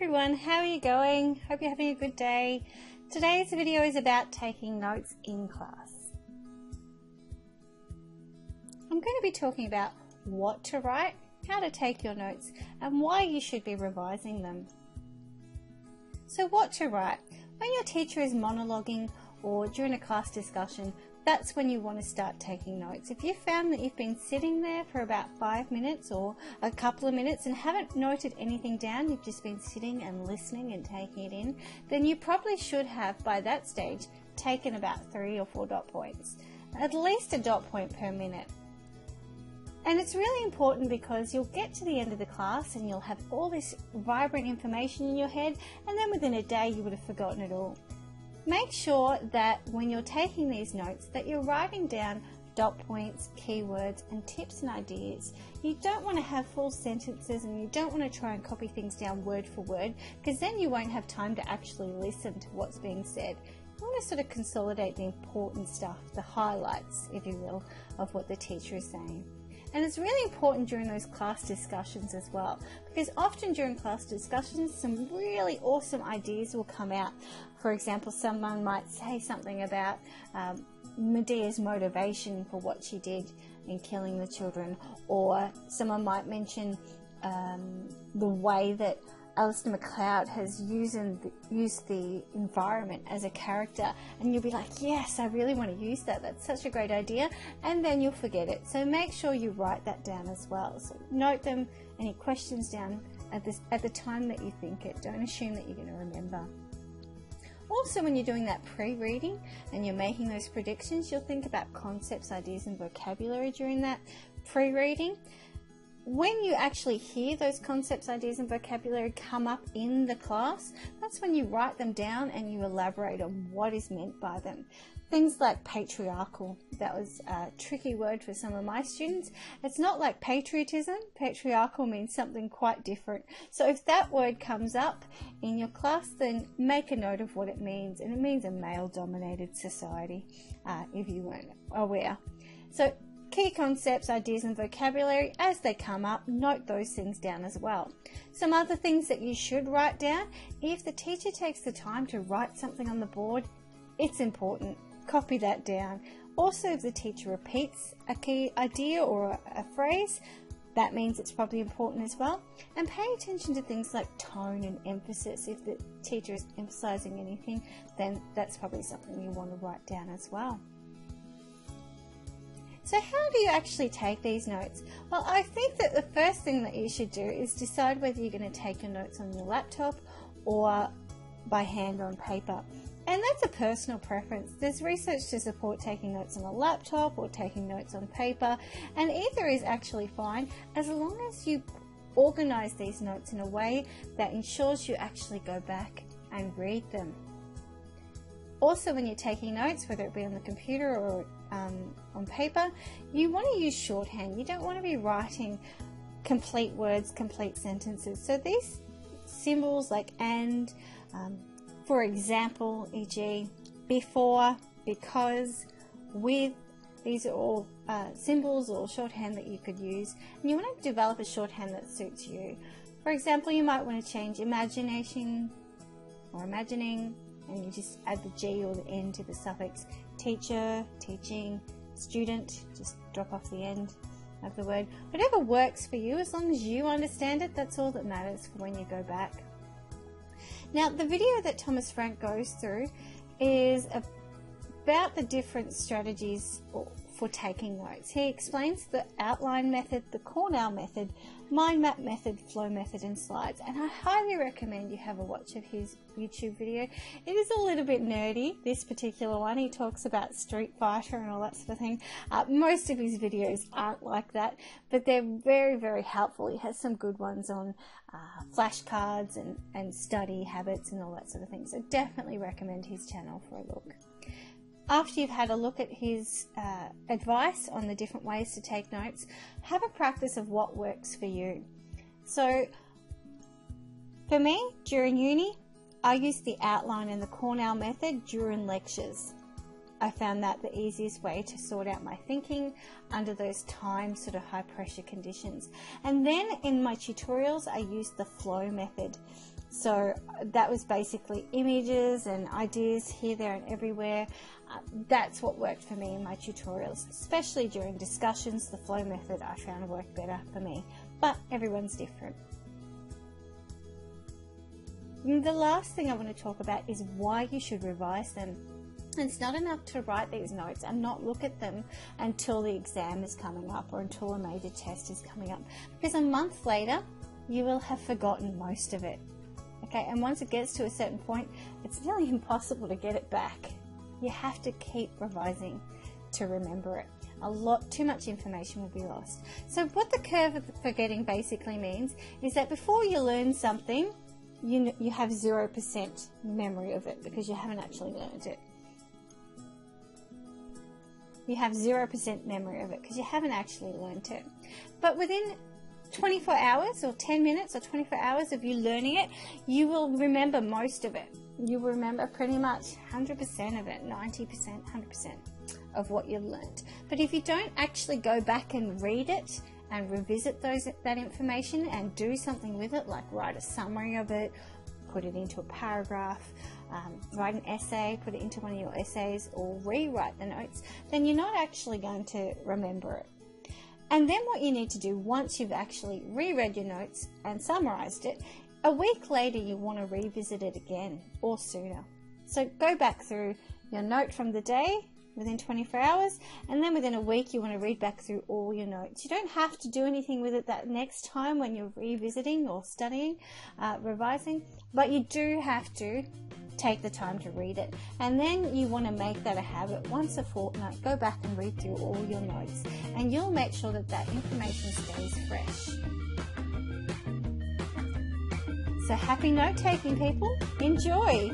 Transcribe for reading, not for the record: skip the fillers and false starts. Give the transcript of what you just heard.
everyone, how are you going? Hope you're having a good day. Today's video is about taking notes in class. I'm going to be talking about what to write, how to take your notes, and why you should be revising them. So what to write? When your teacher is monologuing or during a class discussion, that's when you want to start taking notes. If you found that you've been sitting there for about 5 minutes or a couple of minutes and haven't noted anything down, you've just been sitting and listening and taking it in, then you probably should have, by that stage, taken about 3 or 4 dot points. At least a dot point per minute. And it's really important because you'll get to the end of the class and you'll have all this vibrant information in your head, and then within a day you would have forgotten it all. Make sure that when you're taking these notes that you're writing down dot points, keywords and tips and ideas. You don't want to have full sentences and you don't want to try and copy things down word for word, because then you won't have time to actually listen to what's being said. You want to sort of consolidate the important stuff, the highlights, if you will, of what the teacher is saying. And it's really important during those class discussions as well, because often during class discussions some really awesome ideas will come out. For example, someone might say something about Medea's motivation for what she did in killing the children, or someone might mention the way that Alistair MacLeod has used the environment as a character, and you'll be like, yes, I really want to use that, that's such a great idea, and then you'll forget it. So make sure you write that down as well. So note them, any questions down at the time that you think it. Don't assume that you're going to remember. Also, when you're doing that pre-reading and you're making those predictions, you'll think about concepts, ideas and vocabulary during that pre-reading. When you actually hear those concepts, ideas and vocabulary come up in the class, that's when you write them down and you elaborate on what is meant by them. Things like patriarchal, that was a tricky word for some of my students. It's not like patriotism. Patriarchal means something quite different. So if that word comes up in your class, then make a note of what it means. And it means a male-dominated society, if you weren't aware. So key concepts, ideas and vocabulary, as they come up, note those things down as well. Some other things that you should write down: if the teacher takes the time to write something on the board, it's important. Copy that down. Also, if the teacher repeats a key idea or a phrase, that means it's probably important as well. And pay attention to things like tone and emphasis. If the teacher is emphasizing anything, then that's probably something you want to write down as well. So how do you actually take these notes? Well, I think that the first thing that you should do is decide whether you're going to take your notes on your laptop or by hand on paper. And that's a personal preference. There's research to support taking notes on a laptop or taking notes on paper, and either is actually fine as long as you organize these notes in a way that ensures you actually go back and read them. Also, when you're taking notes, whether it be on the computer or on paper, you want to use shorthand. You don't want to be writing complete words, complete sentences. So these symbols like and, for example, e.g., before, because, with, these are all symbols or shorthand that you could use, and you want to develop a shorthand that suits you. For example, you might want to change imagination or imagining, and you just add the G or the N to the suffix. Teacher, teaching, student, just drop off the end of the word. Whatever works for you, as long as you understand it, that's all that matters for when you go back. Now, the video that Thomas Frank goes through is about the different strategies for taking notes. He explains the outline method, the Cornell method, mind map method, flow method and slides, and I highly recommend you have a watch of his YouTube video. It is a little bit nerdy, this particular one. He talks about Street Fighter and all that sort of thing. Most of his videos aren't like that, but they're very, very helpful. He has some good ones on flashcards and study habits and all that sort of thing, so definitely recommend his channel for a look. After you've had a look at his advice on the different ways to take notes, have a practice of what works for you. So for me, during uni, I used the outline and the Cornell method during lectures. I found that the easiest way to sort out my thinking under those time sort of high pressure conditions. And then in my tutorials, I used the flow method. So that was basically images and ideas here, there and everywhere. That's what worked for me in my tutorials, especially during discussions. The flow method I found worked better for me, but everyone's different. And the last thing I want to talk about is why you should revise them. It's not enough to write these notes and not look at them until the exam is coming up or until a major test is coming up, because a month later you will have forgotten most of it. Okay, and once it gets to a certain point, it's nearly impossible to get it back. You have to keep revising to remember it. Too much information will be lost. So what the curve of forgetting basically means is that before you learn something, you have 0% memory of it because you haven't actually learned it. You have 0% memory of it because you haven't actually learned it. But within 24 hours or 10 minutes or 24 hours of you learning it, you will remember most of it. You will remember pretty much 100% of it, 90%, 100% of what you've learned. But if you don't actually go back and read it and revisit that information and do something with it, like write a summary of it, put it into a paragraph, write an essay, put it into one of your essays, or rewrite the notes, then you're not actually going to remember it. And then what you need to do once you've actually reread your notes and summarized it, a week later you want to revisit it again or sooner. So go back through your note from the day within 24 hours, and then within a week you want to read back through all your notes. You don't have to do anything with it that next time when you're revisiting or studying, revising, but you do have to take the time to read it. And then you want to make that a habit. Once a fortnight, go back and read through all your notes, and you'll make sure that that information stays fresh. So happy note taking, people. Enjoy!